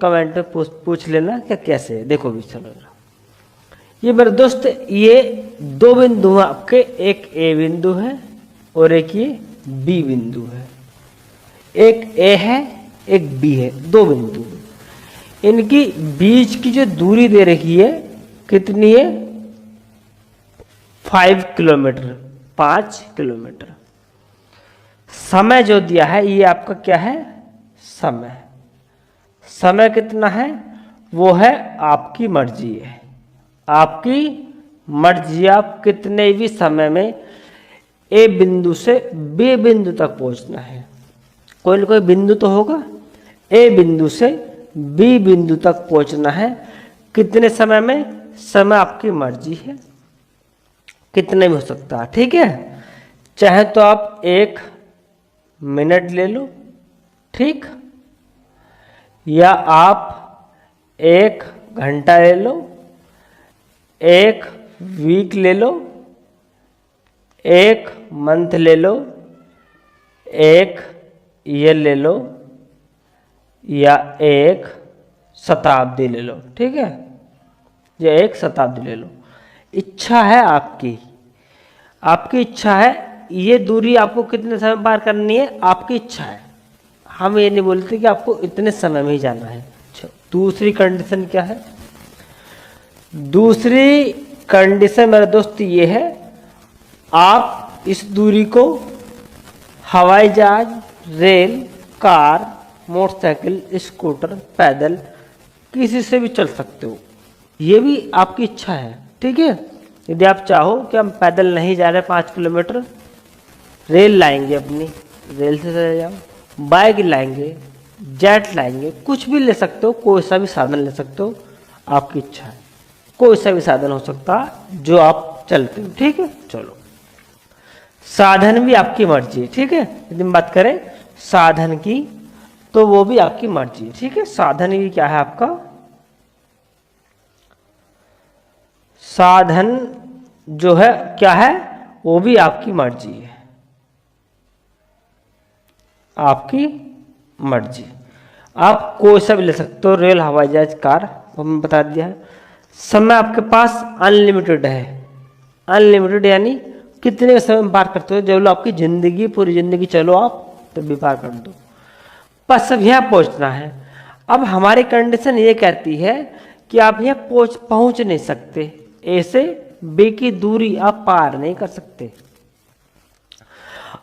Comment में पूछ लेना क्या कैसे है। देखो भी चलो, ये मेरे दोस्त ये दो बिंदु हैं आपके, एक ए बिंदु है और एक ये बी बिंदु है। एक ए है एक बी है, दो बिंदु। इनकी बीच की जो दूरी दे रखी है कितनी है? 5 किलोमीटर, 5 किलोमीटर। समय जो दिया है ये आपका क्या है? समय। समय कितना है? वो है आपकी मर्जी है, आपकी मर्जी। आप कितने भी समय में ए बिंदु से बी बिंदु तक पहुंचना है। कोई ना कोई बिंदु तो होगा, ए बिंदु से बी बिंदु तक पहुंचना है। कितने समय में? समय आपकी मर्जी है, कितने में हो सकता है, ठीक है। चाहे तो आप 1 मिनट ले लो, ठीक, या आप 1 घंटा ले लो, 1 वीक ले लो, 1 मंथ ले लो, 1 ईयर ले लो, या 1 शताब्दी ले लो, ठीक है, या 1 शताब्दी ले लो। इच्छा है आपकी, आपकी इच्छा है। ये दूरी आपको कितने समय पार करनी है, आपकी इच्छा है। हम ये नहीं बोलते कि आपको इतने समय में ही जाना है। दूसरी कंडीशन क्या है? दूसरी कंडीशन मेरे दोस्त ये है, आप इस दूरी को हवाई जहाज, रेल, कार, मोटरसाइकिल, स्कूटर, पैदल किसी से भी चल सकते हो। ये भी आपकी इच्छा है, ठीक है। यदि आप चाहो कि हम पैदल नहीं जा रहे 5 किलोमीटर, रेल लाएंगे अपनी, रेल से चले जाओ, बाइक लाएंगे, जेट लाएंगे, कुछ भी ले सकते हो, कोई सा भी साधन ले सकते हो, आपकी इच्छा है। कोई सा भी साधन हो सकता है जो आप चलते हो, ठीक है। चलो, साधन भी आपकी मर्जी है, ठीक है। यदि हम बात करें साधन की तो वो भी आपकी मर्जी है, ठीक है। साधन भी क्या है आपका? साधन जो है क्या है? वो भी आपकी मर्जी है, आपकी मर्जी। आप कोई सा भी ले सकते हो, रेल, हवाई जहाज, कार, हमने बता दिया है। समय आपके पास अनलिमिटेड है। अनलिमिटेड यानी कितने का समय पार करते हो? जब लो आपकी जिंदगी, पूरी जिंदगी चलो आप तब भी पार कर दो, बस अब यहाँ पहुँचना है। अब हमारी कंडीशन ये कहती है कि आप यहाँ पहुँच नहीं सकते, ए से बी की दूरी आप पार नहीं कर सकते।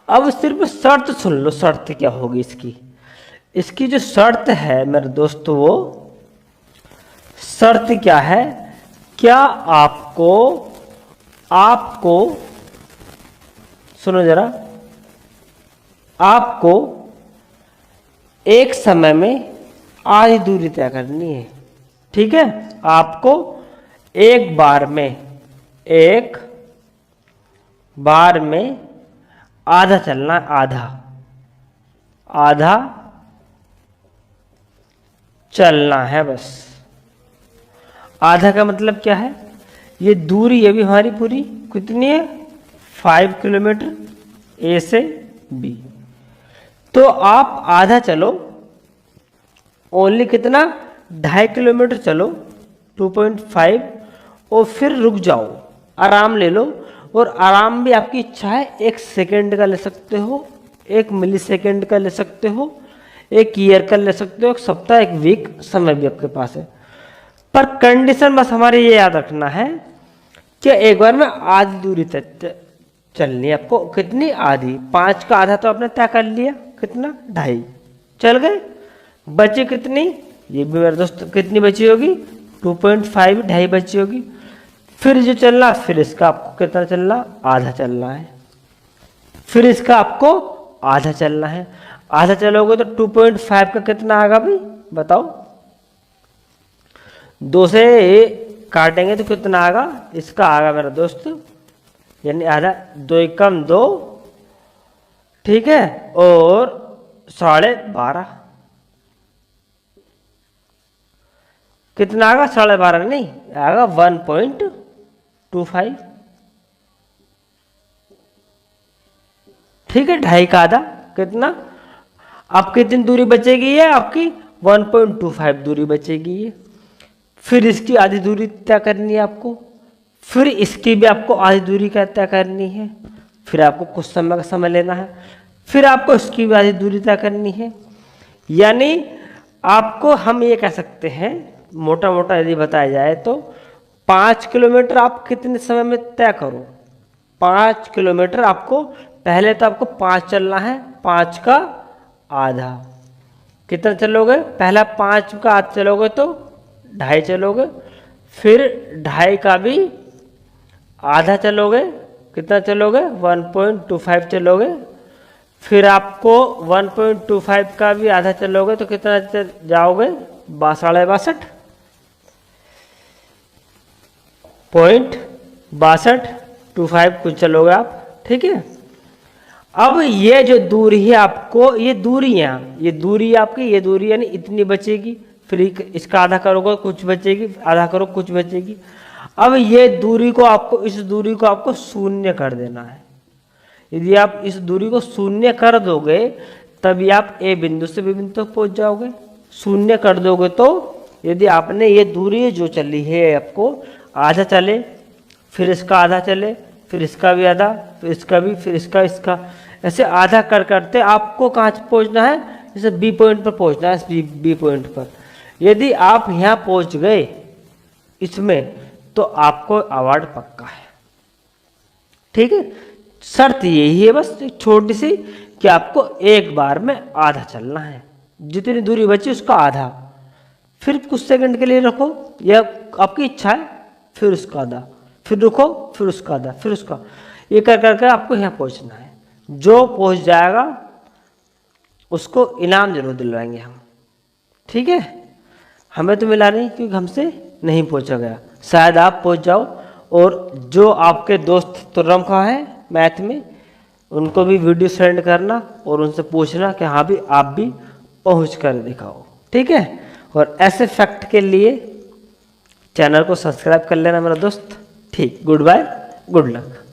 अब सिर्फ शर्त सुन लो, शर्त क्या होगी इसकी? इसकी जो शर्त है मेरे दोस्तों, वो शर्त क्या है? क्या आपको सुनो जरा, आपको एक समय में आधी दूरी तय करनी है, ठीक है। आपको एक बार में आधा चलना, आधा चलना है बस। आधा का मतलब क्या है? ये दूरी अभी हमारी पूरी कितनी है? 5 किलोमीटर ए से बी। तो आप आधा चलो, ओनली कितना? 2.5 किलोमीटर चलो, 2.5, और फिर रुक जाओ, आराम ले लो। और आराम भी आपकी इच्छा है, 1 सेकेंड का ले सकते हो, 1 मिली सेकेंड का ले सकते हो, 1 ईयर का ले सकते हो, 1 सप्ताह, 1 वीक, समय भी आपके पास है। पर कंडीशन बस हमारे ये याद रखना है कि एक बार में आधी दूरी तक चलनी है आपको। कितनी? आधी। 5 का आधा तो आपने तय कर लिया, कितना? 2.5 चल गए। बची कितनी? ये भी मेरे दोस्त कितनी बची होगी? 2.5, 2.5 बची होगी। फिर जो चलना, फिर इसका आपको कितना चलना? आधा चलना है। फिर इसका आपको आधा चलना है। आधा चलोगे तो 2.5 का कितना आएगा भाई बताओ? 2 से काटेंगे तो कितना आएगा? इसका आएगा मेरा दोस्त, यानी आधा, 2 एकम 2, ठीक है, और 12.5 कितना आएगा? 12.5 नहीं आएगा, 1.25, ठीक है। 2.5 का आधा कितना? अब कितनी दूरी बचेगी? है आपकी 1.25 दूरी बचेगी ये। फिर इसकी आधी दूरी तय करनी है आपको, फिर इसकी भी आपको आधी दूरी का तय करनी है, फिर आपको कुछ समय का समय लेना है, फिर आपको इसकी भी आधी दूरी तय करनी है। यानी आपको हम ये कह सकते हैं, मोटा मोटा यदि बताया जाए तो 5 किलोमीटर आप कितने समय में तय करो। 5 किलोमीटर आपको पहले तो आपको 5 चलना है, 5 का आधा। कितना चलोगे? पहला 5 का आधा चलोगे तो 2.5 चलोगे, फिर 2.5 का भी आधा चलोगे, कितना चलोगे? 1.25 चलोगे, फिर आपको 1.25 का भी आधा चलोगे तो कितना जाओगे? 62.25 कुछ चलोगे आप, ठीक है। अब ये जो दूरी है आपको, ये दूरी आपकी, ये दूरी यानी इतनी बचेगी, फिर इसका आधा करोगे कुछ बचेगी, आधा करो कुछ बचेगी। अब ये दूरी को आपको, इस दूरी को आपको शून्य कर देना है। यदि आप इस दूरी को शून्य कर दोगे तभी आप ए बिंदु से बी बिंदु तक पहुंच जाओगे। शून्य कर दोगे तो यदि आपने ये दूरी जो चली है आपको आधा चले, फिर इसका आधा चले, फिर इसका भी आधा, फिर इसका भी, फिर इसका, ऐसे आधा करते आपको कहाँ पहुंचना है? जैसे बी पॉइंट पर पहुंचना है, बी पॉइंट पर। यदि आप यहाँ पहुंच गए इसमें तो आपको अवार्ड पक्का है, ठीक है। शर्त यही है बस एक छोटी सी, कि आपको एक बार में आधा चलना है, जितनी दूरी बची उसका आधा, फिर कुछ सेकंड के लिए रखो, यह आपकी इच्छा है, फिर उसका आधा, फिर रुको, फिर उसका आधा, फिर उसका, ये कर करके आपको यहाँ पहुँचना है। जो पहुँच जाएगा उसको इनाम जरूर दिलवाएंगे हम, ठीक है। हमें तो मिला नहीं क्योंकि हमसे नहीं पहुँचा गया, शायद आप पहुँच जाओ। और जो आपके दोस्त तुर्रम खा है मैथ में, उनको भी वीडियो सेंड करना और उनसे पूछना कि हाँ भी आप भी पहुँच कर दिखाओ, ठीक है। और ऐसे फैक्ट के लिए चैनल को सब्सक्राइब कर लेना मेरा दोस्त, ठीक। Goodbye, good luck.